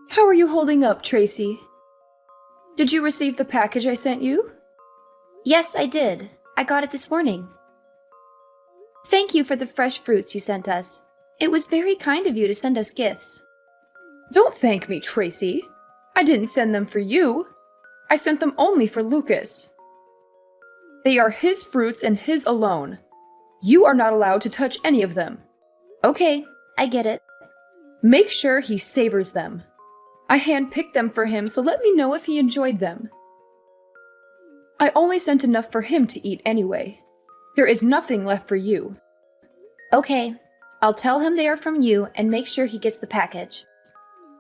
How are you holding up, Tracy? Did you receive the package I sent you? Yes, I did. I got it this morning. Thank you for the fresh fruits you sent us. It was very kind of you to send us gifts. Don't thank me, Tracy. I didn't send them for you. I sent them only for Lucas. They are his fruits and his alone. You are not allowed to touch any of them. Okay, I get it. Make sure he savors them. I handpicked them for him, so let me know if he enjoyed them. I only sent enough for him to eat anyway. There is nothing left for you. Okay, I'll tell him they are from you and make sure he gets the package.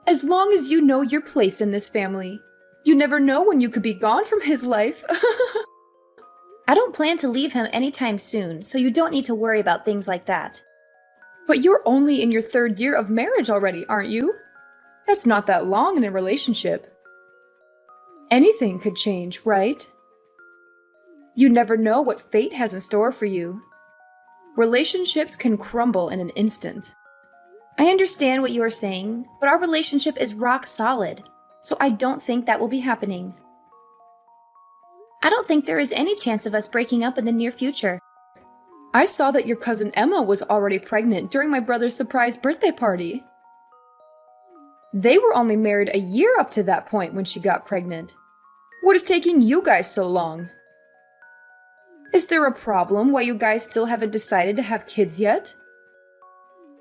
As long as you know your place in this family. You never know when you could be gone from his life. I don't plan to leave him anytime soon, so you don't need to worry about things like that. But you're only in your 3rd year of marriage already, aren't you? That's not that long in a relationship. Anything could change, right? You never know what fate has in store for you. Relationships can crumble in an instant. I understand what you are saying, but our relationship is rock solid, so I don't think that will be happening. I don't think there is any chance of us breaking up in the near future. I saw that your cousin Emma was already pregnant during my brother's surprise birthday party. They were only married a year up to that point when she got pregnant. What is taking you guys so long? Is there a problem why you guys still haven't decided to have kids yet?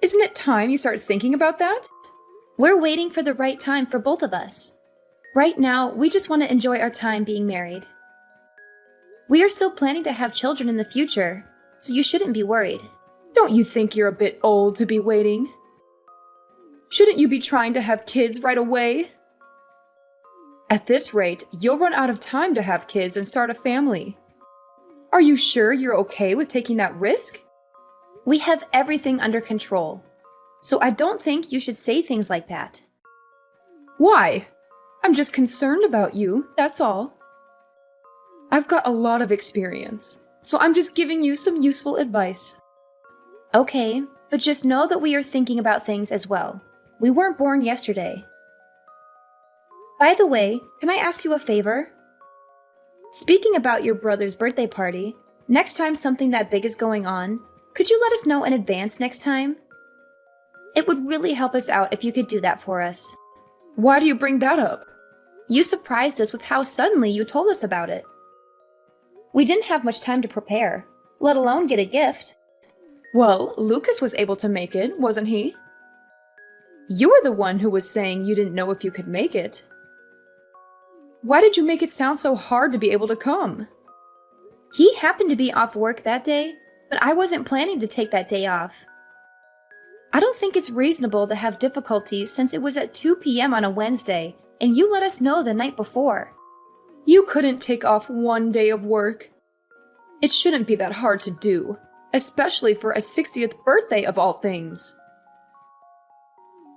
Isn't it time you start thinking about that? We're waiting for the right time for both of us. Right now, we just want to enjoy our time being married. We are still planning to have children in the future, so you shouldn't be worried. Don't you think you're a bit old to be waiting? Shouldn't you be trying to have kids right away? At this rate, you'll run out of time to have kids and start a family. Are you sure you're okay with taking that risk? We have everything under control, so I don't think you should say things like that. Why? I'm just concerned about you, that's all. I've got a lot of experience, so I'm just giving you some useful advice. Okay, but just know that we are thinking about things as well. We weren't born yesterday. By the way, can I ask you a favor? Speaking about your brother's birthday party, next time something that big is going on, could you let us know in advance next time? It would really help us out if you could do that for us. Why do you bring that up? You surprised us with how suddenly you told us about it. We didn't have much time to prepare, let alone get a gift. Well, Lucas was able to make it, wasn't he? You were the one who was saying you didn't know if you could make it. Why did you make it sound so hard to be able to come? He happened to be off work that day, but I wasn't planning to take that day off. I don't think it's reasonable to have difficulties since it was at 2 p.m. on a Wednesday, and you let us know the night before. You couldn't take off one day of work. It shouldn't be that hard to do, especially for a 60th birthday of all things.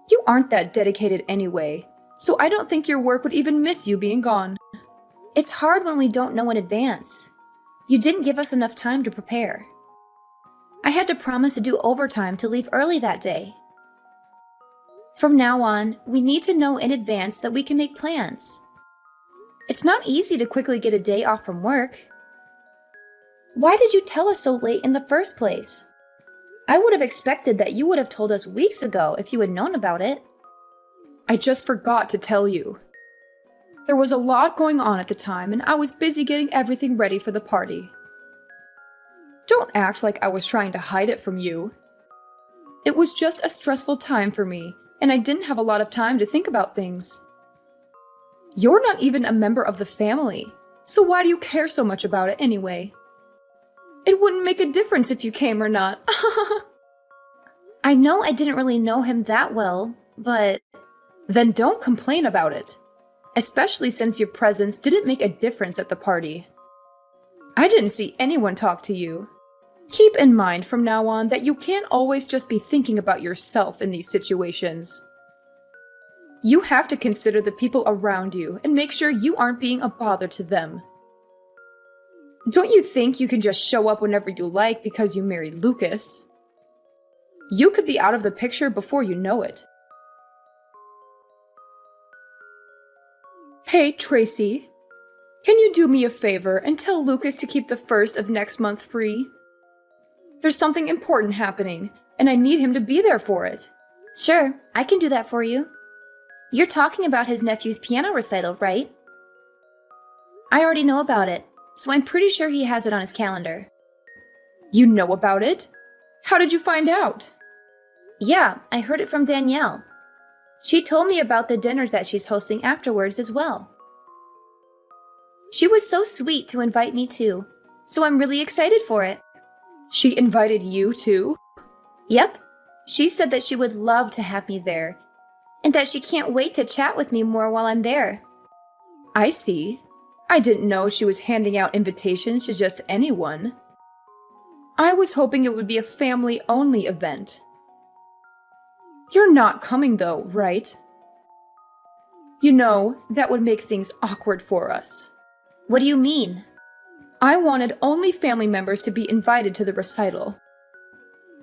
You aren't that dedicated anyway, so I don't think your work would even miss you being gone. It's hard when we don't know in advance. You didn't give us enough time to prepare. I had to promise to do overtime to leave early that day. From now on, we need to know in advance that we can make plans. It's not easy to quickly get a day off from work. Why did you tell us so late in the first place? I would have expected that you would have told us weeks ago if you had known about it. I just forgot to tell you. There was a lot going on at the time, and I was busy getting everything ready for the party. Don't act like I was trying to hide it from you. It was just a stressful time for me, and I didn't have a lot of time to think about things. You're not even a member of the family, so why do you care so much about it anyway? It wouldn't make a difference if you came or not. I know I didn't really know him that well, but... Then don't complain about it, especially since your presence didn't make a difference at the party. I didn't see anyone talk to you. Keep in mind from now on that you can't always just be thinking about yourself in these situations. You have to consider the people around you and make sure you aren't being a bother to them. Don't you think you can just show up whenever you like because you married Lucas? You could be out of the picture before you know it. Hey, Tracy. Can you do me a favor and tell Lucas to keep the 1st of next month free? There's something important happening, and I need him to be there for it. Sure, I can do that for you. You're talking about his nephew's piano recital, right? I already know about it, so I'm pretty sure he has it on his calendar. You know about it? How did you find out? Yeah, I heard it from Danielle. She told me about the dinner that she's hosting afterwards as well. She was so sweet to invite me too, so I'm really excited for it. She invited you too? Yep. She said that she would love to have me there, and that she can't wait to chat with me more while I'm there. I see. I didn't know she was handing out invitations to just anyone. I was hoping it would be a family-only event. You're not coming though, right? You know, that would make things awkward for us. What do you mean? I wanted only family members to be invited to the recital.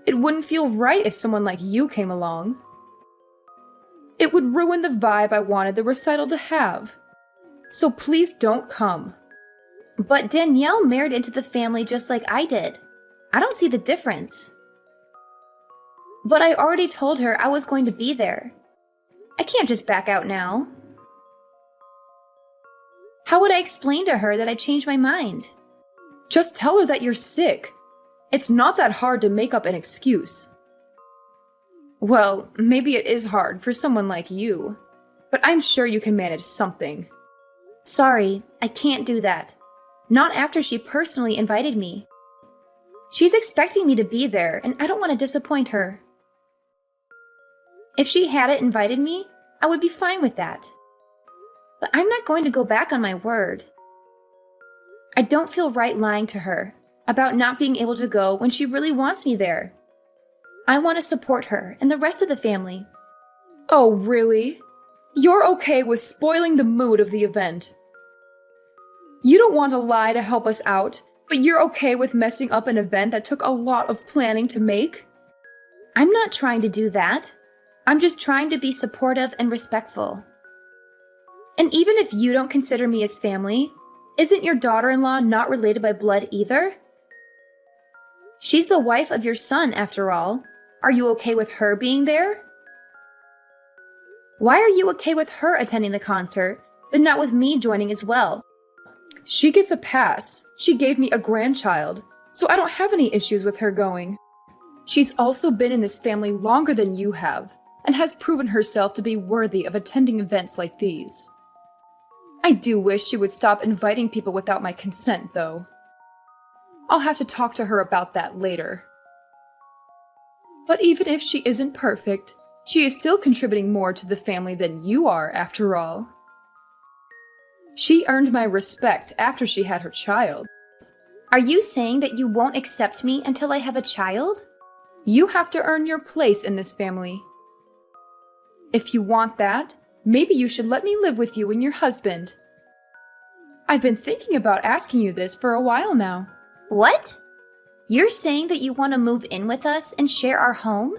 It wouldn't feel right if someone like you came along. It would ruin the vibe I wanted the recital to have. So please don't come. But Danielle married into the family just like I did. I don't see the difference. But I already told her I was going to be there. I can't just back out now. How would I explain to her that I changed my mind? Just tell her that you're sick. It's not that hard to make up an excuse. Well, maybe it is hard for someone like you, but I'm sure you can manage something. Sorry, I can't do that. Not after she personally invited me. She's expecting me to be there, and I don't want to disappoint her. If she hadn't invited me, I would be fine with that. But I'm not going to go back on my word. I don't feel right lying to her about not being able to go when she really wants me there. I want to support her and the rest of the family. Oh, really? You're okay with spoiling the mood of the event? You don't want to lie to help us out, but you're okay with messing up an event that took a lot of planning to make? I'm not trying to do that. I'm just trying to be supportive and respectful. And even if you don't consider me as family, isn't your daughter-in-law not related by blood either? She's the wife of your son, after all. Are you okay with her being there? Why are you okay with her attending the concert, but not with me joining as well? She gets a pass. She gave me a grandchild, so I don't have any issues with her going. She's also been in this family longer than you have, and has proven herself to be worthy of attending events like these. I do wish she would stop inviting people without my consent, though. I'll have to talk to her about that later. But even if she isn't perfect, she is still contributing more to the family than you are, after all. She earned my respect after she had her child. Are you saying that you won't accept me until I have a child? You have to earn your place in this family. If you want that, maybe you should let me live with you and your husband. I've been thinking about asking you this for a while now. What? You're saying that you want to move in with us and share our home?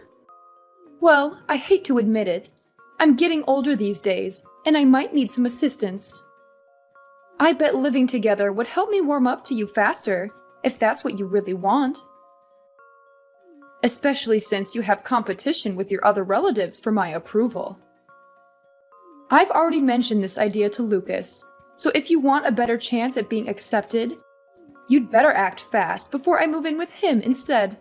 Well, I hate to admit it. I'm getting older these days, and I might need some assistance. I bet living together would help me warm up to you faster, if that's what you really want. Especially since you have competition with your other relatives for my approval. I've already mentioned this idea to Lucas, so if you want a better chance at being accepted, you'd better act fast before I move in with him instead.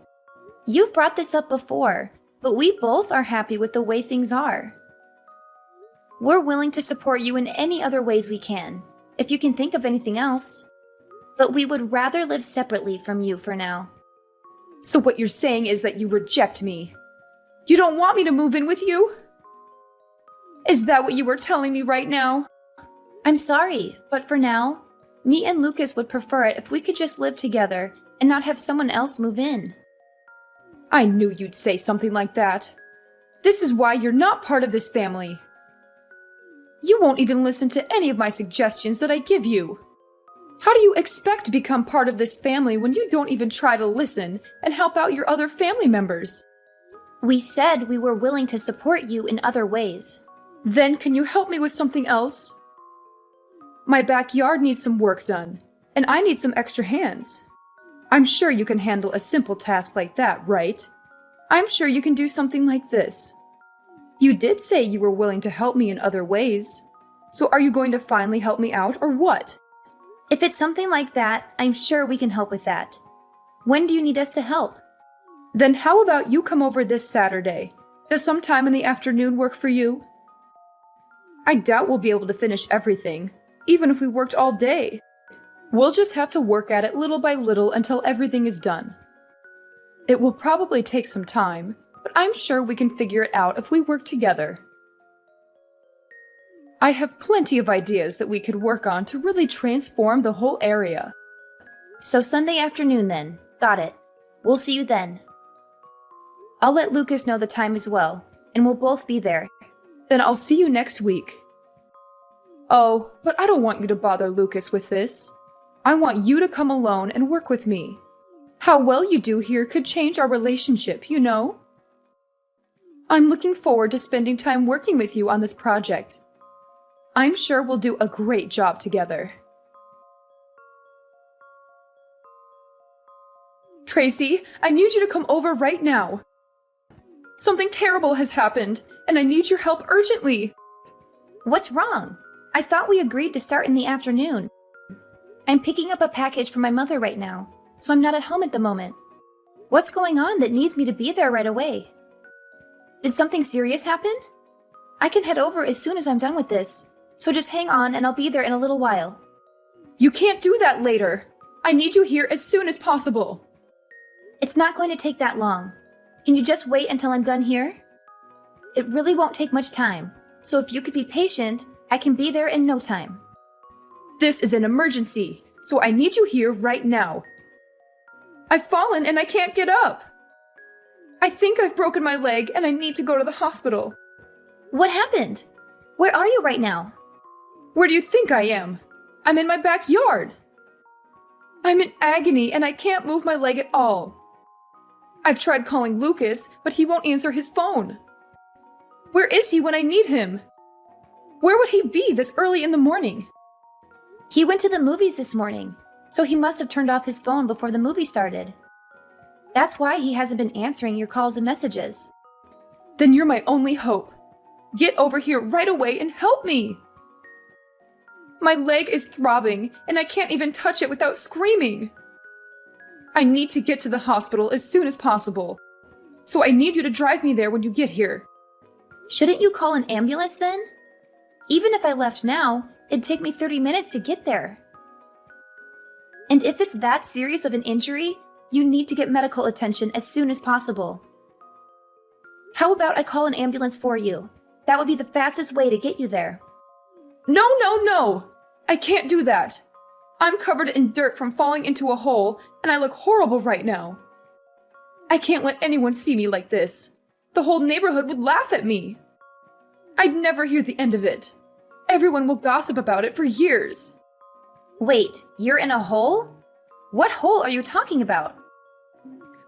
You've brought this up before, but we both are happy with the way things are. We're willing to support you in any other ways we can, if you can think of anything else. But we would rather live separately from you for now. So what you're saying is that you reject me. You don't want me to move in with you? Is that what you were telling me right now? I'm sorry, but for now, me and Lucas would prefer it if we could just live together and not have someone else move in. I knew you'd say something like that. This is why you're not part of this family. You won't even listen to any of my suggestions that I give you. How do you expect to become part of this family when you don't even try to listen and help out your other family members? We said we were willing to support you in other ways. Then can you help me with something else? My backyard needs some work done, and I need some extra hands. I'm sure you can handle a simple task like that, right? I'm sure you can do something like this. You did say you were willing to help me in other ways. So are you going to finally help me out, or what? If it's something like that, I'm sure we can help with that. When do you need us to help? Then how about you come over this Saturday? Does some time in the afternoon work for you? I doubt we'll be able to finish everything, even if we worked all day. We'll just have to work at it little by little until everything is done. It will probably take some time, but I'm sure we can figure it out if we work together. I have plenty of ideas that we could work on to really transform the whole area. So Sunday afternoon then. Got it. We'll see you then. I'll let Lucas know the time as well, and we'll both be there. Then I'll see you next week. Oh, but I don't want you to bother Lucas with this. I want you to come alone and work with me. How well you do here could change our relationship, you know? I'm looking forward to spending time working with you on this project. I'm sure we'll do a great job together. Tracy, I need you to come over right now. Something terrible has happened, and I need your help urgently. What's wrong? I thought we agreed to start in the afternoon. I'm picking up a package for my mother right now, so I'm not at home at the moment. What's going on that needs me to be there right away? Did something serious happen? I can head over as soon as I'm done with this, so just hang on and I'll be there in a little while. You can't do that later. I need you here as soon as possible. It's not going to take that long. Can you just wait until I'm done here? It really won't take much time, so if you could be patient, I can be there in no time. This is an emergency, so I need you here right now. I've fallen and I can't get up. I think I've broken my leg and I need to go to the hospital. What happened? Where are you right now? Where do you think I am? I'm in my backyard. I'm in agony and I can't move my leg at all. I've tried calling Lucas, but he won't answer his phone. Where is he when I need him? Where would he be this early in the morning? He went to the movies this morning, so he must have turned off his phone before the movie started. That's why he hasn't been answering your calls and messages. Then you're my only hope. Get over here right away and help me. My leg is throbbing, and I can't even touch it without screaming. I need to get to the hospital as soon as possible, so I need you to drive me there when you get here. Shouldn't you call an ambulance then? Even if I left now, it'd take me 30 minutes to get there. And if it's that serious of an injury, you need to get medical attention as soon as possible. How about I call an ambulance for you? That would be the fastest way to get you there. No! I can't do that. I'm covered in dirt from falling into a hole, and I look horrible right now. I can't let anyone see me like this. The whole neighborhood would laugh at me. I'd never hear the end of it. Everyone will gossip about it for years. Wait, you're in a hole? What hole are you talking about?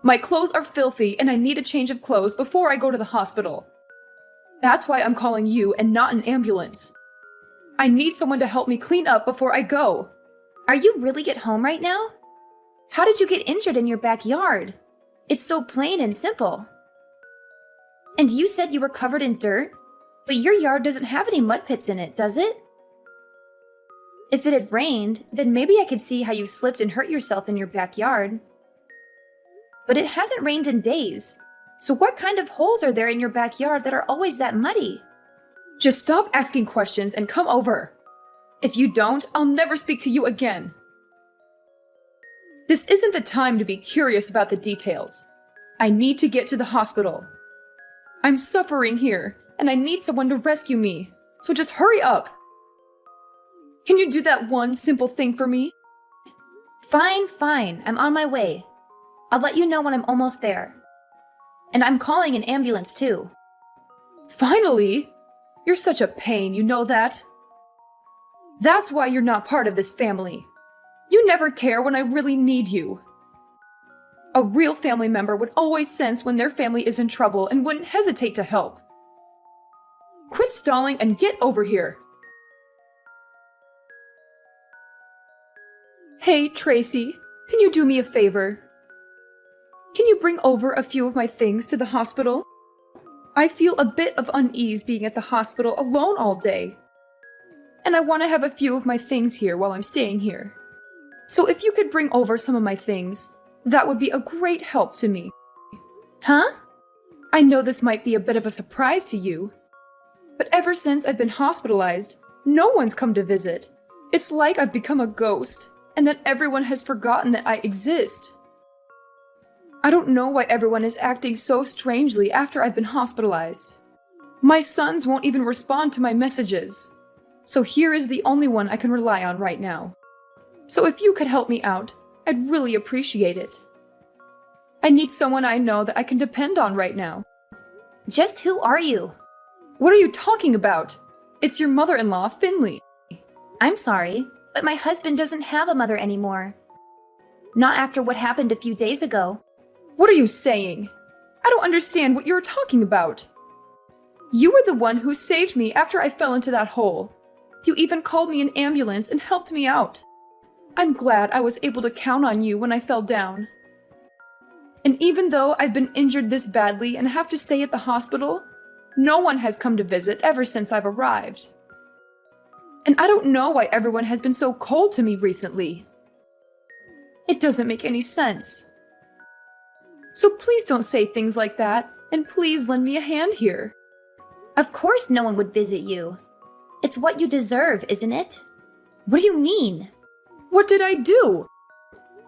My clothes are filthy, and I need a change of clothes before I go to the hospital. That's why I'm calling you and not an ambulance. I need someone to help me clean up before I go. Are you really at home right now? How did you get injured in your backyard? It's so plain and simple. And you said you were covered in dirt, but your yard doesn't have any mud pits in it, does it? If it had rained, then maybe I could see how you slipped and hurt yourself in your backyard. But it hasn't rained in days, so what kind of holes are there in your backyard that are always that muddy? Just stop asking questions and come over. If you don't, I'll never speak to you again. This isn't the time to be curious about the details. I need to get to the hospital. I'm suffering here, and I need someone to rescue me, so just hurry up. Can you do that one simple thing for me? Fine, I'm on my way. I'll let you know when I'm almost there. And I'm calling an ambulance too. Finally? You're such a pain, you know that? That's why you're not part of this family. You never care when I really need you. A real family member would always sense when their family is in trouble and wouldn't hesitate to help. Quit stalling and get over here. Hey, Tracy, can you do me a favor? Can you bring over a few of my things to the hospital? I feel a bit of unease being at the hospital alone all day. And I want to have a few of my things here while I'm staying here. So if you could bring over some of my things, that would be a great help to me. Huh? I know this might be a bit of a surprise to you, but ever since I've been hospitalized, no one's come to visit. It's like I've become a ghost, and that everyone has forgotten that I exist. I don't know why everyone is acting so strangely after I've been hospitalized. My sons won't even respond to my messages. So here is the only one I can rely on right now. So if you could help me out, I'd really appreciate it. I need someone I know that I can depend on right now. Just who are you? What are you talking about? It's your mother-in-law, Finley. I'm sorry, but my husband doesn't have a mother anymore. Not after what happened a few days ago. What are you saying? I don't understand what you're talking about. You were the one who saved me after I fell into that hole. You even called me an ambulance and helped me out. I'm glad I was able to count on you when I fell down. And even though I've been injured this badly and have to stay at the hospital, no one has come to visit ever since I've arrived. And I don't know why everyone has been so cold to me recently. It doesn't make any sense. So please don't say things like that, and please lend me a hand here. Of course no one would visit you. It's what you deserve, isn't it? What do you mean? What did I do?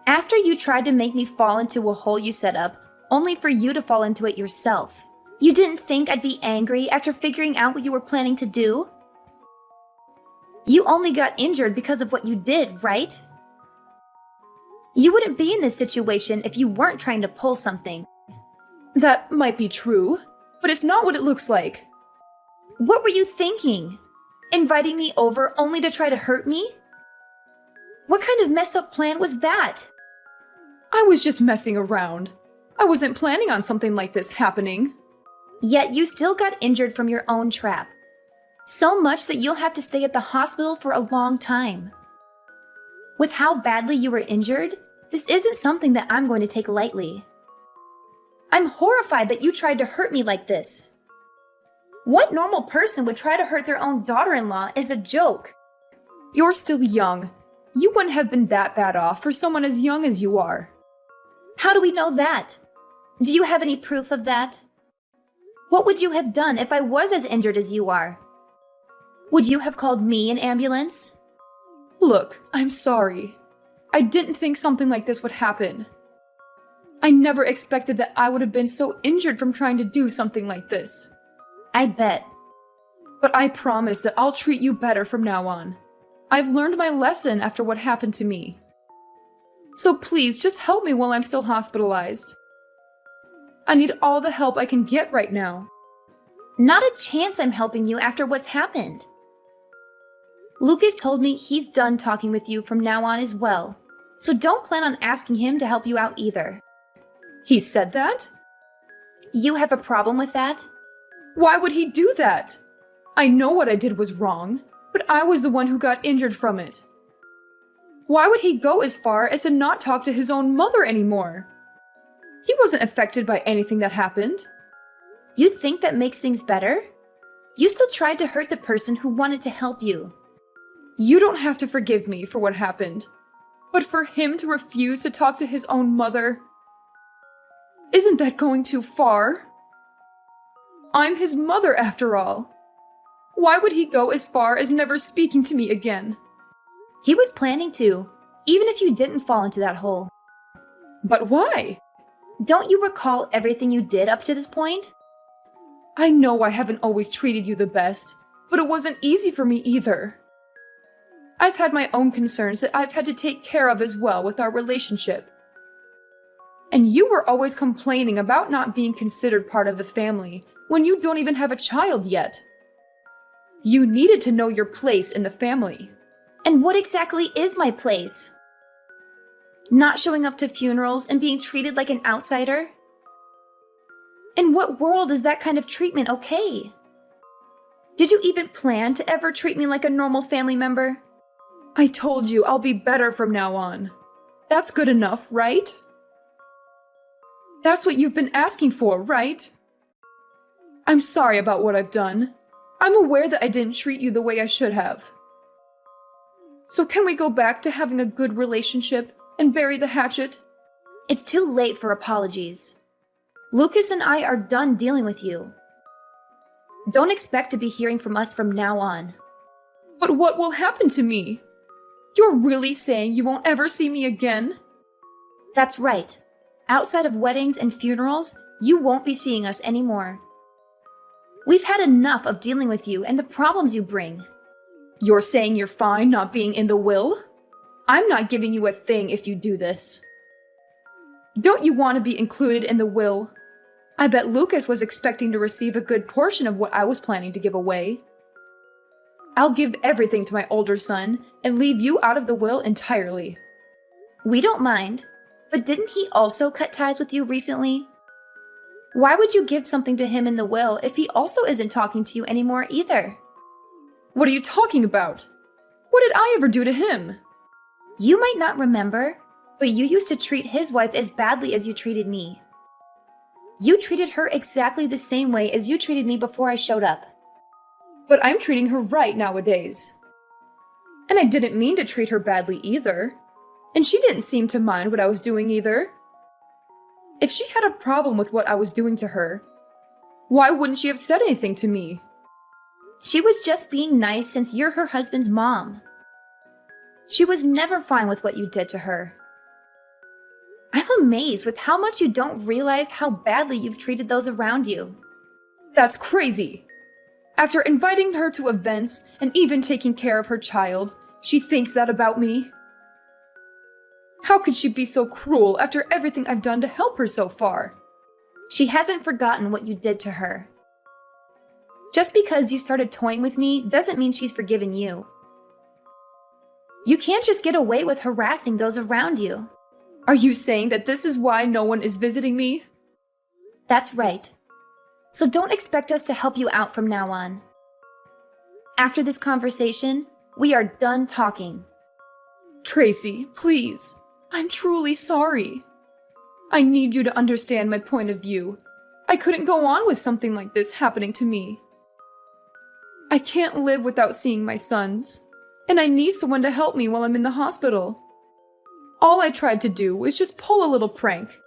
After you tried to make me fall into a hole you set up, only for you to fall into it yourself. You didn't think I'd be angry after figuring out what you were planning to do? You only got injured because of what you did, right? You wouldn't be in this situation if you weren't trying to pull something. That might be true, but it's not what it looks like. What were you thinking? Inviting me over only to try to hurt me? What kind of messed up plan was that? I was just messing around. I wasn't planning on something like this happening. Yet you still got injured from your own trap. So much that you'll have to stay at the hospital for a long time. With how badly you were injured, this isn't something that I'm going to take lightly. I'm horrified that you tried to hurt me like this. What normal person would try to hurt their own daughter-in-law is a joke? You're still young. You wouldn't have been that bad off for someone as young as you are. How do we know that? Do you have any proof of that? What would you have done if I was as injured as you are? Would you have called me an ambulance? Look, I'm sorry. I didn't think something like this would happen. I never expected that I would have been so injured from trying to do something like this. I bet. But I promise that I'll treat you better from now on. I've learned my lesson after what happened to me. So please, just help me while I'm still hospitalized. I need all the help I can get right now. Not a chance I'm helping you after what's happened. Lucas told me he's done talking with you from now on as well, so don't plan on asking him to help you out either. He said that? You have a problem with that? Why would he do that? I know what I did was wrong, but I was the one who got injured from it. Why would he go as far as to not talk to his own mother anymore? He wasn't affected by anything that happened. You think that makes things better? You still tried to hurt the person who wanted to help you. You don't have to forgive me for what happened, but for him to refuse to talk to his own mother, isn't that going too far? I'm his mother after all. Why would he go as far as never speaking to me again? He was planning to, even if you didn't fall into that hole. But why? Don't you recall everything you did up to this point? I know I haven't always treated you the best, but it wasn't easy for me either. I've had my own concerns that I've had to take care of as well with our relationship. And you were always complaining about not being considered part of the family when you don't even have a child yet. You needed to know your place in the family. And what exactly is my place? Not showing up to funerals and being treated like an outsider? In what world is that kind of treatment okay? Did you even plan to ever treat me like a normal family member? I told you I'll be better from now on. That's good enough, right? That's what you've been asking for, right? I'm sorry about what I've done. I'm aware that I didn't treat you the way I should have. So can we go back to having a good relationship and bury the hatchet? It's too late for apologies. Lucas and I are done dealing with you. Don't expect to be hearing from us from now on. But what will happen to me? You're really saying you won't ever see me again? That's right. Outside of weddings and funerals, you won't be seeing us anymore. We've had enough of dealing with you and the problems you bring. You're saying you're fine not being in the will? I'm not giving you a thing if you do this. Don't you want to be included in the will? I bet Lucas was expecting to receive a good portion of what I was planning to give away. I'll give everything to my older son and leave you out of the will entirely. We don't mind, but didn't he also cut ties with you recently? Why would you give something to him in the will if he also isn't talking to you anymore either? What are you talking about? What did I ever do to him? You might not remember, but you used to treat his wife as badly as you treated me. You treated her exactly the same way as you treated me before I showed up. But I'm treating her right nowadays. And I didn't mean to treat her badly either. And she didn't seem to mind what I was doing either. If she had a problem with what I was doing to her, why wouldn't she have said anything to me? She was just being nice since you're her husband's mom. She was never fine with what you did to her. I'm amazed with how much you don't realize how badly you've treated those around you. That's crazy. After inviting her to events and even taking care of her child, she thinks that about me. How could she be so cruel after everything I've done to help her so far? She hasn't forgotten what you did to her. Just because you started toying with me doesn't mean she's forgiven you. You can't just get away with harassing those around you. Are you saying that this is why no one is visiting me? That's right. So don't expect us to help you out from now on. After this conversation, we are done talking. Tracy, please. I'm truly sorry. I need you to understand my point of view. I couldn't go on with something like this happening to me. I can't live without seeing my sons, and I need someone to help me while I'm in the hospital. All I tried to do was just pull a little prank.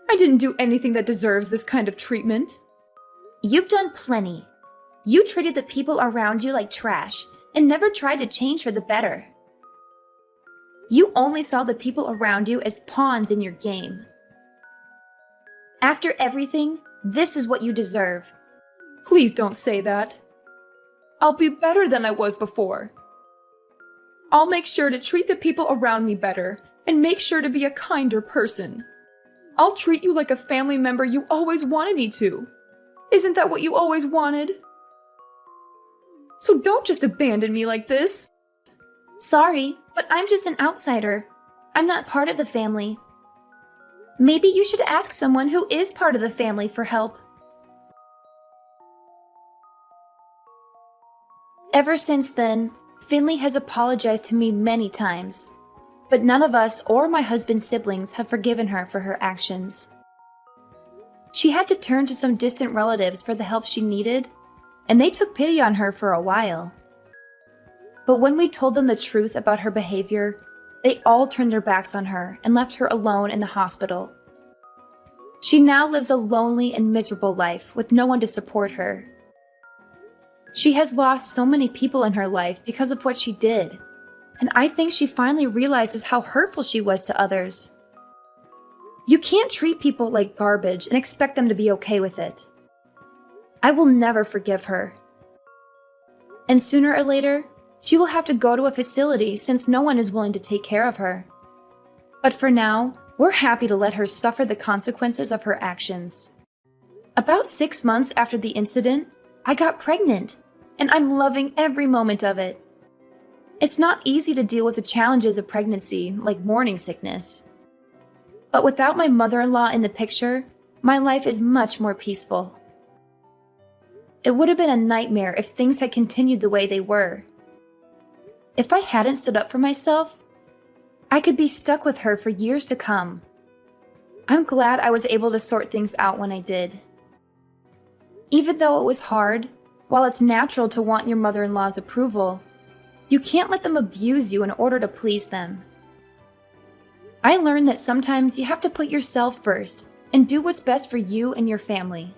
I didn't do anything that deserves this kind of treatment. You've done plenty. You treated the people around you like trash and never tried to change for the better. You only saw the people around you as pawns in your game. After everything, this is what you deserve. Please don't say that. I'll be better than I was before. I'll make sure to treat the people around me better and make sure to be a kinder person. I'll treat you like a family member you always wanted me to. Isn't that what you always wanted? So don't just abandon me like this. Sorry, but I'm just an outsider. I'm not part of the family. Maybe you should ask someone who is part of the family for help. Ever since then, Finley has apologized to me many times, but none of us or my husband's siblings have forgiven her for her actions. She had to turn to some distant relatives for the help she needed, and they took pity on her for a while. But when we told them the truth about her behavior, they all turned their backs on her and left her alone in the hospital. She now lives a lonely and miserable life with no one to support her. She has lost so many people in her life because of what she did, and I think she finally realizes how hurtful she was to others. You can't treat people like garbage and expect them to be okay with it. I will never forgive her. And sooner or later, she will have to go to a facility since no one is willing to take care of her. But for now, we're happy to let her suffer the consequences of her actions. About 6 months after the incident, I got pregnant, and I'm loving every moment of it. It's not easy to deal with the challenges of pregnancy, like morning sickness. But without my mother-in-law in the picture, my life is much more peaceful. It would have been a nightmare if things had continued the way they were. If I hadn't stood up for myself, I could be stuck with her for years to come. I'm glad I was able to sort things out when I did. Even though it was hard, while it's natural to want your mother-in-law's approval, you can't let them abuse you in order to please them. I learned that sometimes you have to put yourself first and do what's best for you and your family.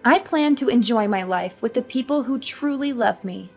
I plan to enjoy my life with the people who truly love me.